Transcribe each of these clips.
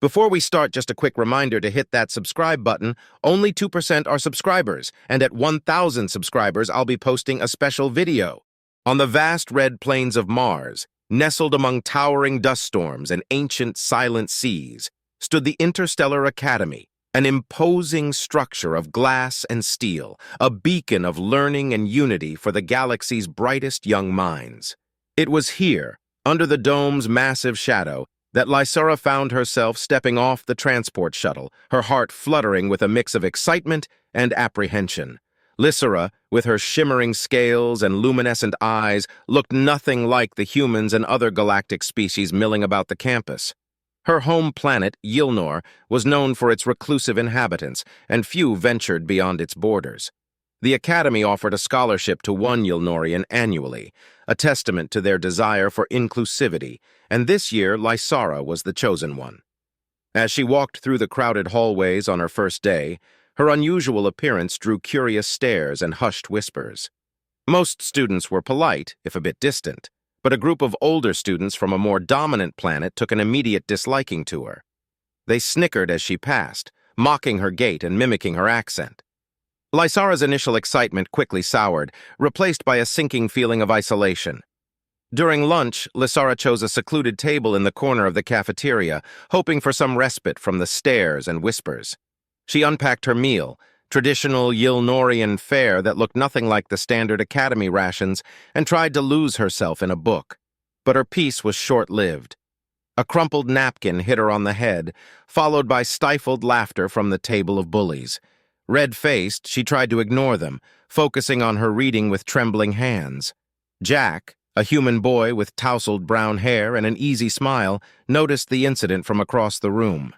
Before we start, just a quick reminder to hit that subscribe button. Only 2% are subscribers, and at 1,000 subscribers, I'll be posting a special video. On the vast red plains of Mars, nestled among towering dust storms and ancient silent seas, stood the Interstellar Academy, an imposing structure of glass and steel, a beacon of learning and unity for the galaxy's brightest young minds. It was here, under the dome's massive shadow, that Lysara found herself stepping off the transport shuttle, her heart fluttering with a mix of excitement and apprehension. Lysara, with her shimmering scales and luminescent eyes, looked nothing like the humans and other galactic species milling about the campus. Her home planet, Yilnor, was known for its reclusive inhabitants, and few ventured beyond its borders. The Academy offered a scholarship to one Yilnorian annually, a testament to their desire for inclusivity, and this year Lysara was the chosen one. As she walked through the crowded hallways on her first day, her unusual appearance drew curious stares and hushed whispers. Most students were polite, if a bit distant, but a group of older students from a more dominant planet took an immediate disliking to her. They snickered as she passed, mocking her gait and mimicking her accent. Lysara's initial excitement quickly soured, replaced by a sinking feeling of isolation. During lunch, Lysara chose a secluded table in the corner of the cafeteria, hoping for some respite from the stares and whispers. She unpacked her meal, traditional Yilnorian fare that looked nothing like the standard academy rations, and tried to lose herself in a book. But her peace was short-lived. A crumpled napkin hit her on the head, followed by stifled laughter from the table of bullies. Red-faced, she tried to ignore them, focusing on her reading with trembling hands. Jack, a human boy with tousled brown hair and an easy smile, noticed the incident from across the room.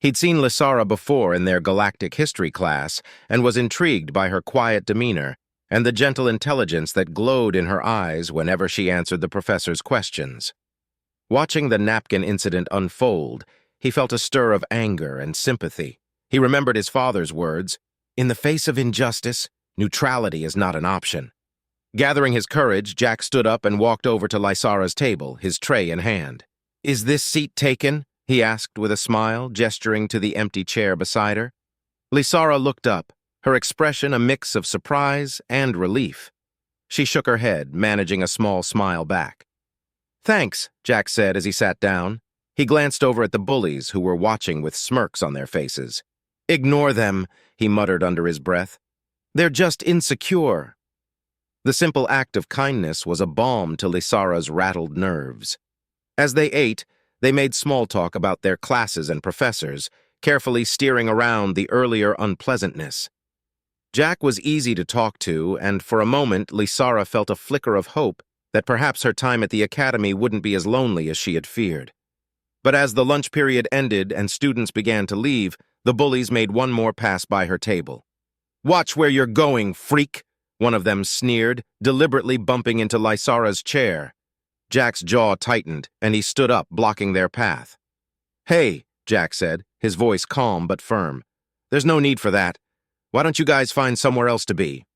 He'd seen Lysara before in their galactic history class and was intrigued by her quiet demeanor and the gentle intelligence that glowed in her eyes whenever she answered the professor's questions. Watching the napkin incident unfold, he felt a stir of anger and sympathy. He remembered his father's words, "In the face of injustice, neutrality is not an option." Gathering his courage, Jack stood up and walked over to Lysara's table, his tray in hand. "Is this seat taken?" he asked with a smile, gesturing to the empty chair beside her. Lysara looked up, her expression a mix of surprise and relief. She shook her head, managing a small smile back. "Thanks," Jack said as he sat down. He glanced over at the bullies, who were watching with smirks on their faces. "Ignore them," he muttered under his breath. "They're just insecure." The simple act of kindness was a balm to Lysara's rattled nerves. As they ate, they made small talk about their classes and professors, carefully steering around the earlier unpleasantness. Jack was easy to talk to, and for a moment Lysara felt a flicker of hope that perhaps her time at the academy wouldn't be as lonely as she had feared. But as the lunch period ended and students began to leave, the bullies made one more pass by her table. "Watch where you're going, freak!" one of them sneered, deliberately bumping into Lysara's chair. Jack's jaw tightened, and he stood up, blocking their path. "Hey," Jack said, his voice calm but firm. "There's no need for that. Why don't you guys find somewhere else to be?"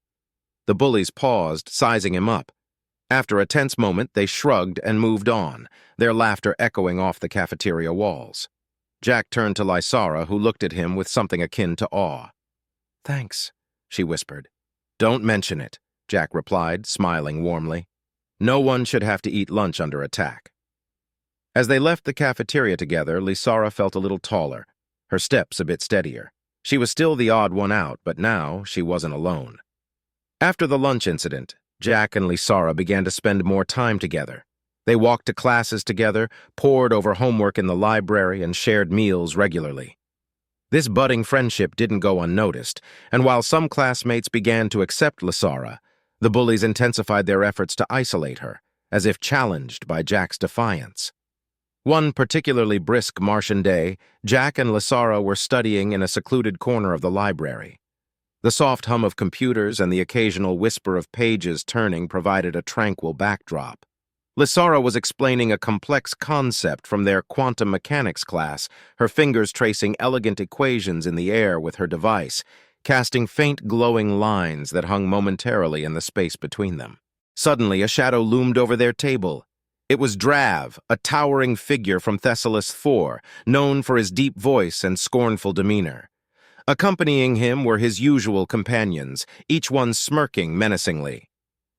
The bullies paused, sizing him up. After a tense moment, they shrugged and moved on, their laughter echoing off the cafeteria walls. Jack turned to Lysara, who looked at him with something akin to awe. "Thanks," she whispered. "Don't mention it," Jack replied, smiling warmly. No one should have to eat lunch under attack. As they left the cafeteria together, Lysara felt a little taller, her steps a bit steadier. She was still the odd one out, but now she wasn't alone. After the lunch incident, Jack and Lysara began to spend more time together. They walked to classes together, pored over homework in the library, and shared meals regularly. This budding friendship didn't go unnoticed, and while some classmates began to accept Lysara, the bullies intensified their efforts to isolate her, as if challenged by Jack's defiance. One particularly brisk Martian day, Jack and Lysara were studying in a secluded corner of the library. The soft hum of computers and the occasional whisper of pages turning provided a tranquil backdrop. Lysara was explaining a complex concept from their quantum mechanics class, her fingers tracing elegant equations in the air with her device, casting faint glowing lines that hung momentarily in the space between them. Suddenly, a shadow loomed over their table. It was Drav, a towering figure from Thessalis IV, known for his deep voice and scornful demeanor. Accompanying him were his usual companions, each one smirking menacingly.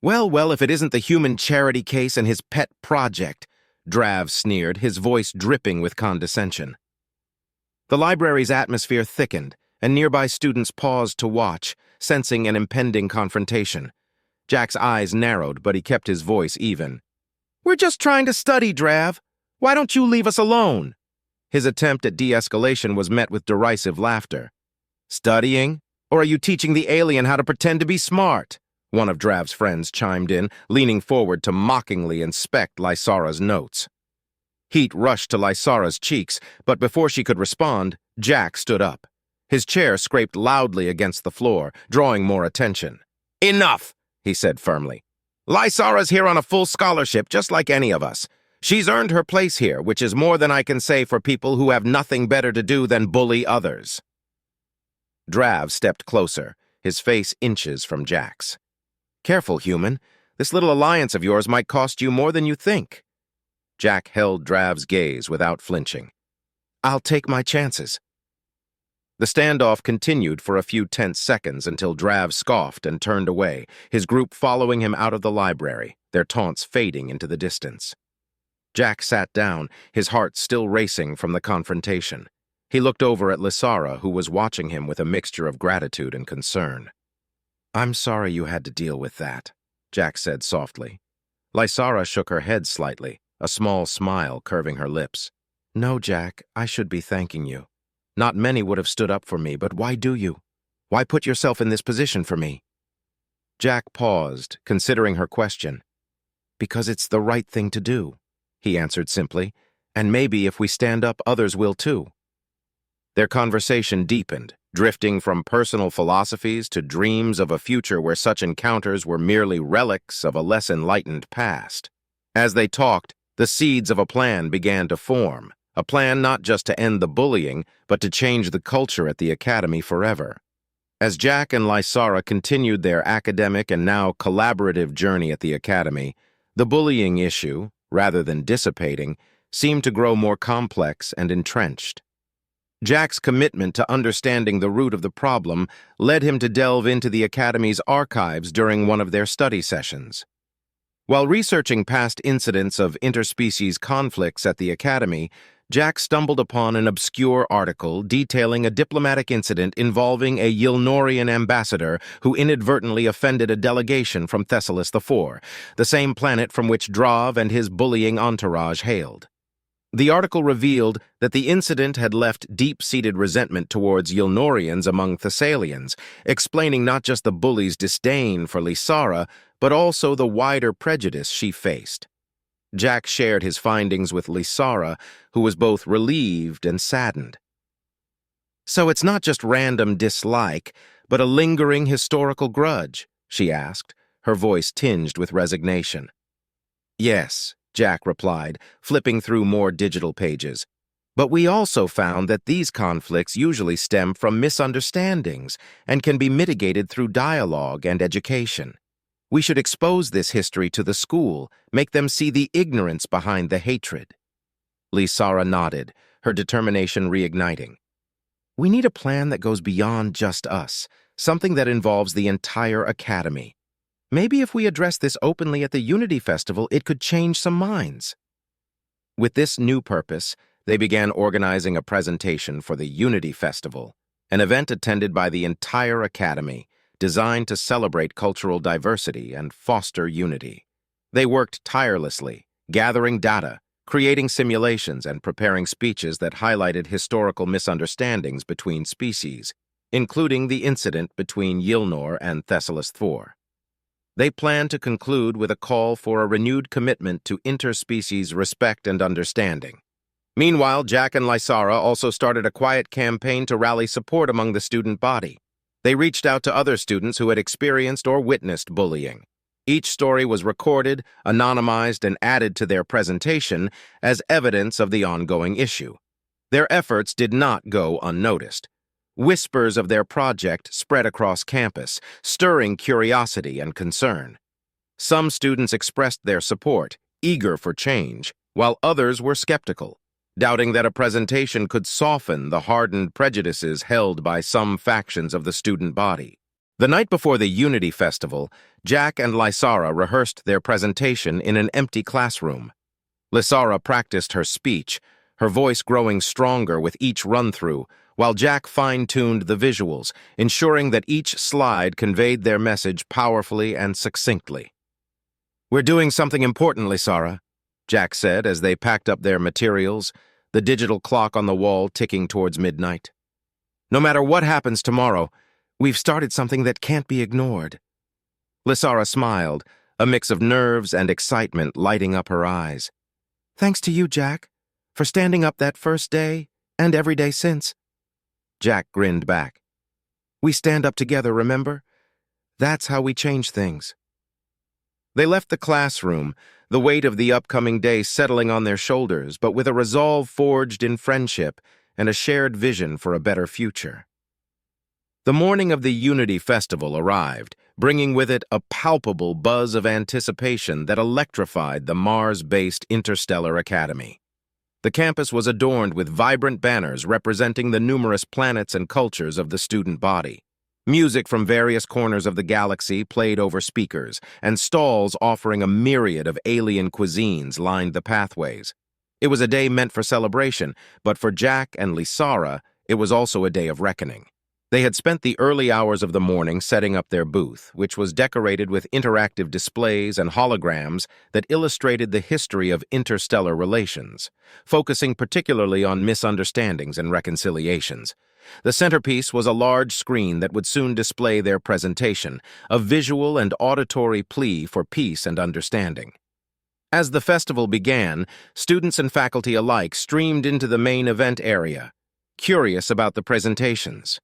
Well, if it isn't the human charity case and his pet project, Drav sneered, his voice dripping with condescension. The library's atmosphere thickened, and nearby students paused to watch, sensing an impending confrontation. Jack's eyes narrowed, but he kept his voice even. "We're just trying to study, Drav. Why don't you leave us alone?" His attempt at de-escalation was met with derisive laughter. "Studying? Or are you teaching the alien how to pretend to be smart?" One of Drav's friends chimed in, leaning forward to mockingly inspect Lysara's notes. Heat rushed to Lysara's cheeks, but before she could respond, Jack stood up. His chair scraped loudly against the floor, drawing more attention. "Enough," he said firmly. "Lysara's here on a full scholarship, just like any of us. She's earned her place here, which is more than I can say for people who have nothing better to do than bully others." Drav stepped closer, his face inches from Jack's. "Careful, human. This little alliance of yours might cost you more than you think." Jack held Drav's gaze without flinching. "I'll take my chances." The standoff continued for a few tense seconds until Drav scoffed and turned away, his group following him out of the library, their taunts fading into the distance. Jack sat down, his heart still racing from the confrontation. He looked over at Lysara, who was watching him with a mixture of gratitude and concern. "I'm sorry you had to deal with that," Jack said softly. Lysara shook her head slightly, a small smile curving her lips. "No, Jack, I should be thanking you. Not many would have stood up for me, but why do you? Why put yourself in this position for me?" Jack paused, considering her question. "Because it's the right thing to do," he answered simply, "and maybe if we stand up, others will too." Their conversation deepened, drifting from personal philosophies to dreams of a future where such encounters were merely relics of a less enlightened past. As they talked, the seeds of a plan began to form, a plan not just to end the bullying, but to change the culture at the academy forever. As Jack and Lysara continued their academic and now collaborative journey at the academy, the bullying issue, rather than dissipating, seemed to grow more complex and entrenched. Jack's commitment to understanding the root of the problem led him to delve into the Academy's archives during one of their study sessions. While researching past incidents of interspecies conflicts at the Academy, Jack stumbled upon an obscure article detailing a diplomatic incident involving a Yilnorian ambassador who inadvertently offended a delegation from Thessalis IV, the same planet from which Drav and his bullying entourage hailed. The article revealed that the incident had left deep-seated resentment towards Yilnorians among Thessalians, explaining not just the bully's disdain for Lysara, but also the wider prejudice she faced. Jack shared his findings with Lysara, who was both relieved and saddened. "So it's not just random dislike, but a lingering historical grudge?" she asked, her voice tinged with resignation. "Yes," Jack replied, flipping through more digital pages. "But we also found that these conflicts usually stem from misunderstandings and can be mitigated through dialogue and education. We should expose this history to the school, make them see the ignorance behind the hatred." Lysara nodded, her determination reigniting. "We need a plan that goes beyond just us, something that involves the entire academy. Maybe if we address this openly at the Unity Festival, it could change some minds." With this new purpose, they began organizing a presentation for the Unity Festival, an event attended by the entire academy, designed to celebrate cultural diversity and foster unity. They worked tirelessly, gathering data, creating simulations, and preparing speeches that highlighted historical misunderstandings between species, including the incident between Yilnor and Thessalis IV. They planned to conclude with a call for a renewed commitment to interspecies respect and understanding. Meanwhile, Jack and Lysara also started a quiet campaign to rally support among the student body. They reached out to other students who had experienced or witnessed bullying. Each story was recorded, anonymized, and added to their presentation as evidence of the ongoing issue. Their efforts did not go unnoticed. Whispers of their project spread across campus, stirring curiosity and concern. Some students expressed their support, eager for change, while others were skeptical, doubting that a presentation could soften the hardened prejudices held by some factions of the student body. The night before the Unity Festival, Jack and Lysara rehearsed their presentation in an empty classroom. Lysara practiced her speech, her voice growing stronger with each run-through, while Jack fine-tuned the visuals, ensuring that each slide conveyed their message powerfully and succinctly. "We're doing something important, Lysara," Jack said as they packed up their materials, the digital clock on the wall ticking towards midnight. "No matter what happens tomorrow, we've started something that can't be ignored." Lysara smiled, a mix of nerves and excitement lighting up her eyes. "Thanks to you, Jack, for standing up that first day and every day since." Jack grinned back. "We stand up together, remember? That's how we change things." They left the classroom, the weight of the upcoming day settling on their shoulders, but with a resolve forged in friendship and a shared vision for a better future. The morning of the Unity Festival arrived, bringing with it a palpable buzz of anticipation that electrified the Mars-based Interstellar Academy. The campus was adorned with vibrant banners representing the numerous planets and cultures of the student body. Music from various corners of the galaxy played over speakers, and stalls offering a myriad of alien cuisines lined the pathways. It was a day meant for celebration, but for Jack and Lysara, it was also a day of reckoning. They had spent the early hours of the morning setting up their booth, which was decorated with interactive displays and holograms that illustrated the history of interstellar relations, focusing particularly on misunderstandings and reconciliations. The centerpiece was a large screen that would soon display their presentation, a visual and auditory plea for peace and understanding. As the festival began, students and faculty alike streamed into the main event area, curious about the presentations.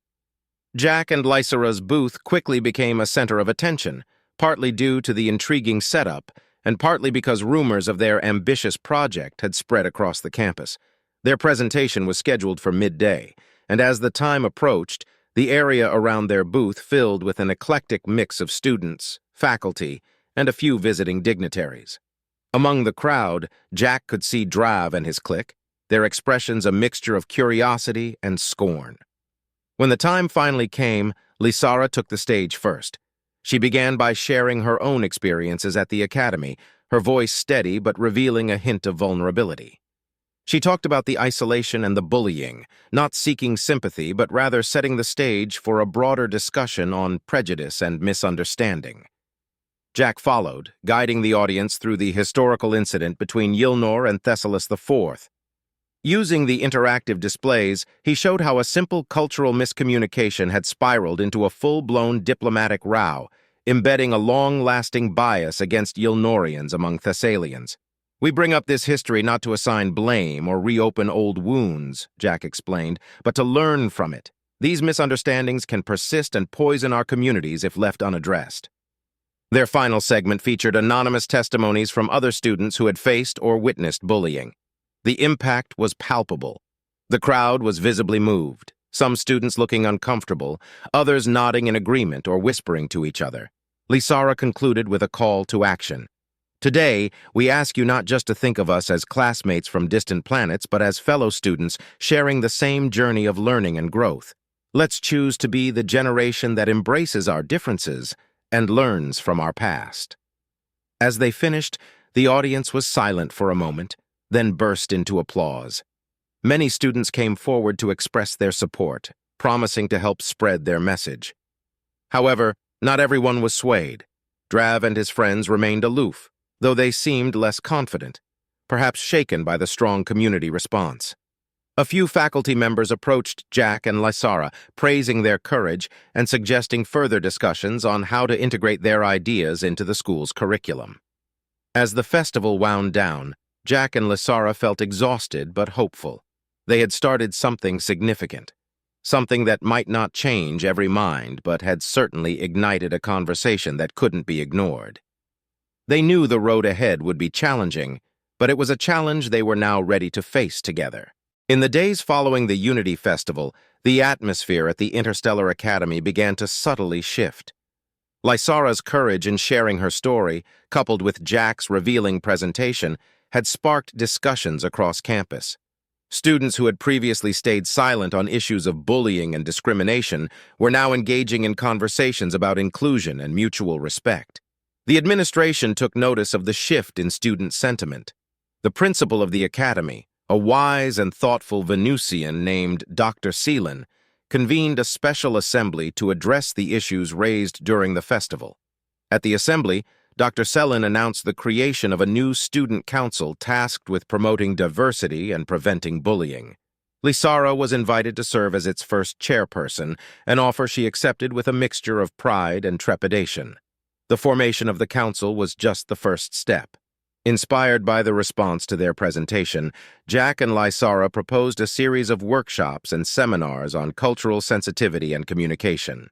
Jack and Lysara's booth quickly became a center of attention, partly due to the intriguing setup, and partly because rumors of their ambitious project had spread across the campus. Their presentation was scheduled for midday, and as the time approached, the area around their booth filled with an eclectic mix of students, faculty, and a few visiting dignitaries. Among the crowd, Jack could see Drav and his clique, their expressions a mixture of curiosity and scorn. When the time finally came, Lysara took the stage first. She began by sharing her own experiences at the academy, her voice steady but revealing a hint of vulnerability. She talked about the isolation and the bullying, not seeking sympathy but rather setting the stage for a broader discussion on prejudice and misunderstanding. Jack followed, guiding the audience through the historical incident between Yilnor and Thessalus IV. Using the interactive displays, he showed how a simple cultural miscommunication had spiraled into a full-blown diplomatic row, embedding a long-lasting bias against Yilnorians among Thessalians. "We bring up this history not to assign blame or reopen old wounds," Jack explained, "but to learn from it. These misunderstandings can persist and poison our communities if left unaddressed." Their final segment featured anonymous testimonies from other students who had faced or witnessed bullying. The impact was palpable. The crowd was visibly moved, some students looking uncomfortable, others nodding in agreement or whispering to each other. Lysara concluded with a call to action. "Today, we ask you not just to think of us as classmates from distant planets, but as fellow students sharing the same journey of learning and growth. Let's choose to be the generation that embraces our differences and learns from our past." As they finished, the audience was silent for a moment, then burst into applause. Many students came forward to express their support, promising to help spread their message. However, not everyone was swayed. Drav and his friends remained aloof, though they seemed less confident, perhaps shaken by the strong community response. A few faculty members approached Jack and Lysara, praising their courage and suggesting further discussions on how to integrate their ideas into the school's curriculum. As the festival wound down, Jack and Lysara felt exhausted but hopeful. They had started something significant, something that might not change every mind but had certainly ignited a conversation that couldn't be ignored. They knew the road ahead would be challenging, but it was a challenge they were now ready to face together. In the days following the Unity Festival, the atmosphere at the Interstellar Academy began to subtly shift. Lysara's courage in sharing her story, coupled with Jack's revealing presentation, had sparked discussions across campus. Students who had previously stayed silent on issues of bullying and discrimination were now engaging in conversations about inclusion and mutual respect. The administration took notice of the shift in student sentiment. The principal of the academy, a wise and thoughtful Venusian named Dr. Seelan, convened a special assembly to address the issues raised during the festival. At the assembly, Dr. Seelan announced the creation of a new student council tasked with promoting diversity and preventing bullying. Lysara was invited to serve as its first chairperson, an offer she accepted with a mixture of pride and trepidation. The formation of the council was just the first step. Inspired by the response to their presentation, Jack and Lysara proposed a series of workshops and seminars on cultural sensitivity and communication.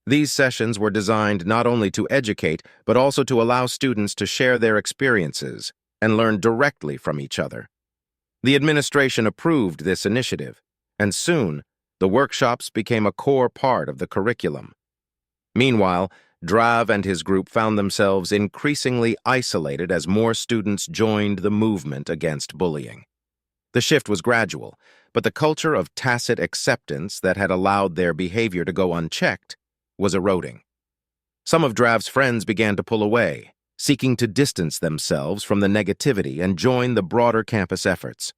These sessions were designed not only to educate, but also to allow students to share their experiences and learn directly from each other. The administration approved this initiative, and soon, the workshops became a core part of the curriculum. Meanwhile, Drav and his group found themselves increasingly isolated as more students joined the movement against bullying. The shift was gradual, but the culture of tacit acceptance that had allowed their behavior to go unchecked was eroding. Some of Drav's friends began to pull away, seeking to distance themselves from the negativity and join the broader campus efforts.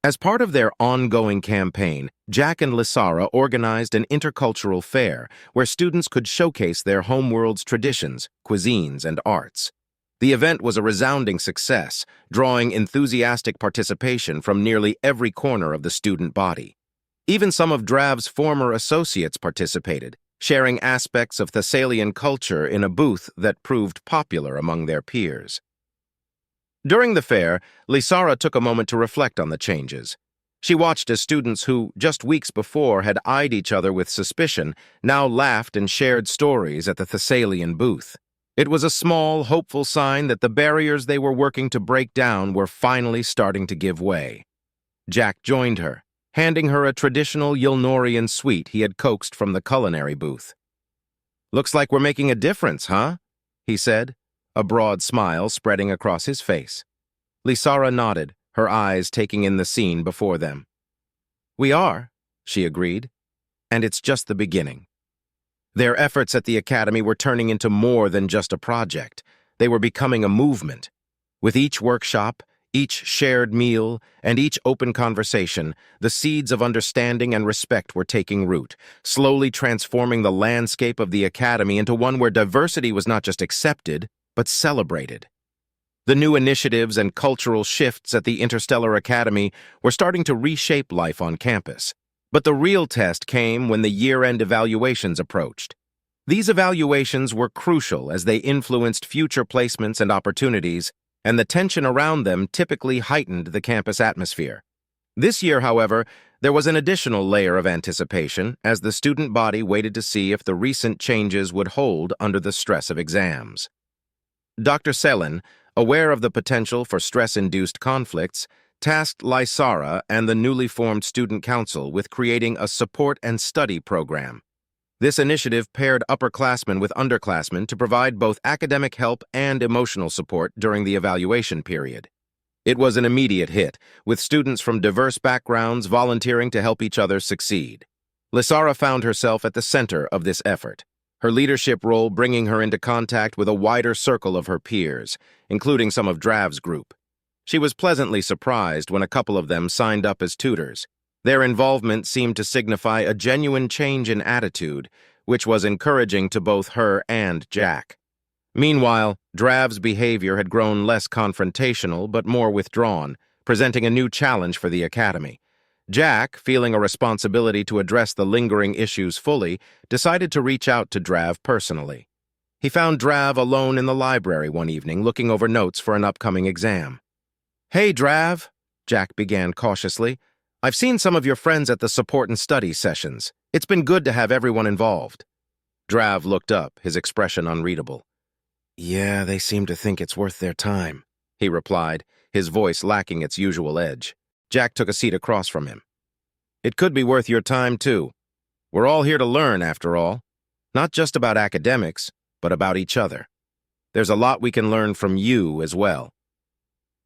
As part of their ongoing campaign, Jack and Lysara organized an intercultural fair where students could showcase their homeworld's traditions, cuisines, and arts. The event was a resounding success, drawing enthusiastic participation from nearly every corner of the student body. Even some of Drav's former associates participated, sharing aspects of Thessalian culture in a booth that proved popular among their peers. During the fair, Lysara took a moment to reflect on the changes. She watched as students who, just weeks before, had eyed each other with suspicion, now laughed and shared stories at the Thessalian booth. It was a small, hopeful sign that the barriers they were working to break down were finally starting to give way. Jack joined her, handing her a traditional Yulnorian sweet he had coaxed from the culinary booth. "Looks like we're making a difference, huh?" he said, a broad smile spreading across his face. Lysara nodded, her eyes taking in the scene before them. "We are," she agreed, "and it's just the beginning." Their efforts at the academy were turning into more than just a project. They were becoming a movement. With each workshop, each shared meal, and each open conversation, the seeds of understanding and respect were taking root, slowly transforming the landscape of the academy into one where diversity was not just accepted, but celebrated. The new initiatives and cultural shifts at the Interstellar Academy were starting to reshape life on campus. But the real test came when the year-end evaluations approached. These evaluations were crucial as they influenced future placements and opportunities, and the tension around them typically heightened the campus atmosphere. This year, however, there was an additional layer of anticipation as the student body waited to see if the recent changes would hold under the stress of exams. Dr. Seelan, aware of the potential for stress-induced conflicts, tasked Lysara and the newly formed Student Council with creating a support and study program. This initiative paired upperclassmen with underclassmen to provide both academic help and emotional support during the evaluation period. It was an immediate hit, with students from diverse backgrounds volunteering to help each other succeed. Lysara found herself at the center of this effort, her leadership role bringing her into contact with a wider circle of her peers, including some of Drav's group. She was pleasantly surprised when a couple of them signed up as tutors. Their involvement seemed to signify a genuine change in attitude, which was encouraging to both her and Jack. Meanwhile, Drav's behavior had grown less confrontational but more withdrawn, presenting a new challenge for the academy. Jack, feeling a responsibility to address the lingering issues fully, decided to reach out to Drav personally. He found Drav alone in the library one evening, looking over notes for an upcoming exam. "Hey, Drav," Jack began cautiously. "I've seen some of your friends at the support and study sessions. It's been good to have everyone involved." Drav looked up, his expression unreadable. "Yeah, they seem to think it's worth their time," he replied, his voice lacking its usual edge. Jack took a seat across from him. "It could be worth your time, too. We're all here to learn, after all. Not just about academics, but about each other. There's a lot we can learn from you as well.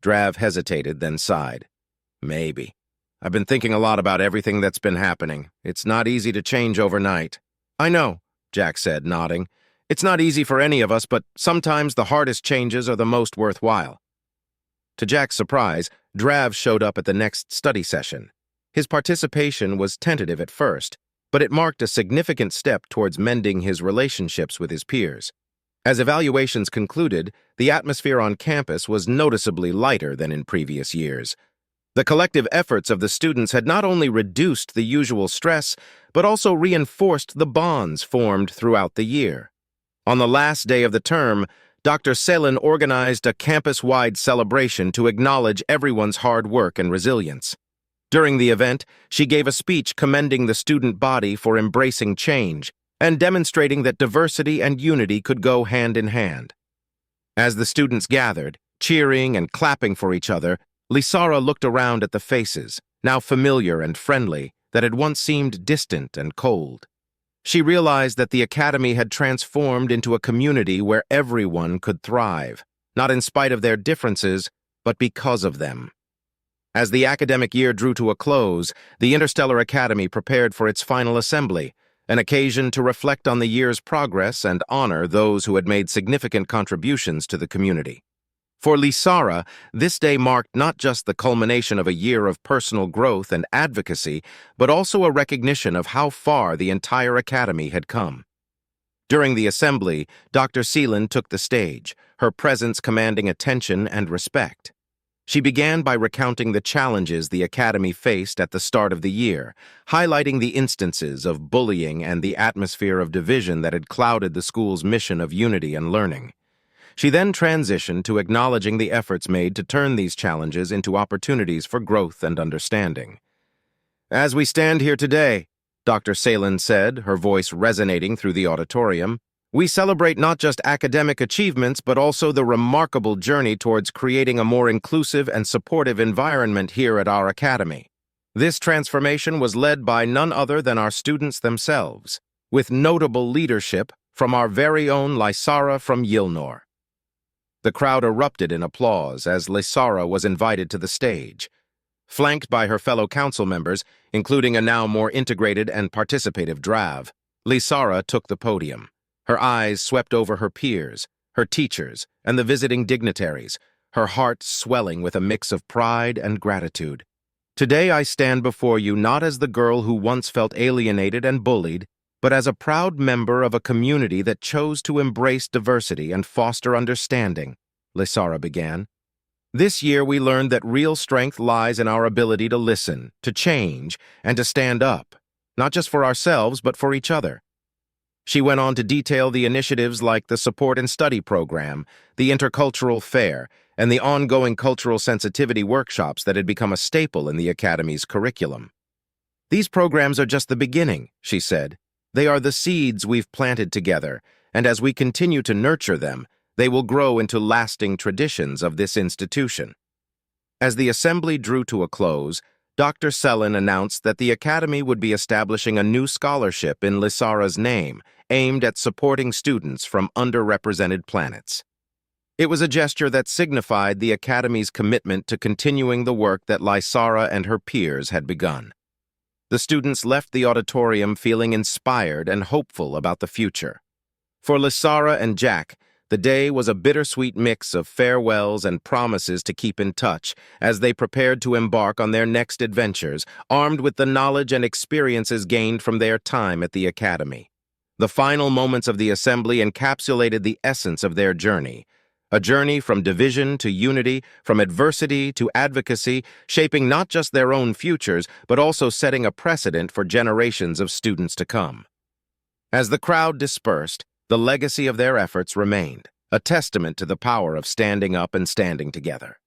Drav hesitated, then sighed. Maybe. I've been thinking a lot about everything that's been happening. It's not easy to change overnight. I know, Jack said, nodding. It's not easy for any of us, but sometimes the hardest changes are the most worthwhile. To Jack's surprise, Drav showed up at the next study session. His participation was tentative at first, but it marked a significant step towards mending his relationships with his peers. As evaluations concluded, the atmosphere on campus was noticeably lighter than in previous years. The collective efforts of the students had not only reduced the usual stress, but also reinforced the bonds formed throughout the year. On the last day of the term, Dr. Selin organized a campus-wide celebration to acknowledge everyone's hard work and resilience. During the event, she gave a speech commending the student body for embracing change and demonstrating that diversity and unity could go hand in hand. As the students gathered, cheering and clapping for each other, Lysara looked around at the faces, now familiar and friendly, that had once seemed distant and cold. She realized that the academy had transformed into a community where everyone could thrive, not in spite of their differences, but because of them. As the academic year drew to a close, the Interstellar Academy prepared for its final assembly, an occasion to reflect on the year's progress and honor those who had made significant contributions to the community. For Lysara, this day marked not just the culmination of a year of personal growth and advocacy, but also a recognition of how far the entire academy had come. During the assembly, Dr. Selin took the stage, her presence commanding attention and respect. She began by recounting the challenges the academy faced at the start of the year, highlighting the instances of bullying and the atmosphere of division that had clouded the school's mission of unity and learning. She then transitioned to acknowledging the efforts made to turn these challenges into opportunities for growth and understanding. As we stand here today, Dr. Selin said, her voice resonating through the auditorium, we celebrate not just academic achievements, but also the remarkable journey towards creating a more inclusive and supportive environment here at our academy. This transformation was led by none other than our students themselves, with notable leadership from our very own Lysara from Yilnor. The crowd erupted in applause as Lysara was invited to the stage. Flanked by her fellow council members, including a now more integrated and participative Drav, Lysara took the podium. Her eyes swept over her peers, her teachers, and the visiting dignitaries, her heart swelling with a mix of pride and gratitude. Today I stand before you not as the girl who once felt alienated and bullied, but as a proud member of a community that chose to embrace diversity and foster understanding, Lysara began. This year we learned that real strength lies in our ability to listen, to change, and to stand up, not just for ourselves, but for each other. She went on to detail the initiatives like the Support and Study Program, the Intercultural Fair, and the ongoing cultural sensitivity workshops that had become a staple in the Academy's curriculum. These programs are just the beginning, she said. They are the seeds we've planted together, and as we continue to nurture them, they will grow into lasting traditions of this institution. As the assembly drew to a close, Dr. Selin announced that the Academy would be establishing a new scholarship in Lysara's name, aimed at supporting students from underrepresented planets. It was a gesture that signified the Academy's commitment to continuing the work that Lysara and her peers had begun. The students left the auditorium feeling inspired and hopeful about the future. For Lysara and Jack, the day was a bittersweet mix of farewells and promises to keep in touch as they prepared to embark on their next adventures, armed with the knowledge and experiences gained from their time at the Academy. The final moments of the assembly encapsulated the essence of their journey, a journey from division to unity, from adversity to advocacy, shaping not just their own futures, but also setting a precedent for generations of students to come. As the crowd dispersed, the legacy of their efforts remained, a testament to the power of standing up and standing together.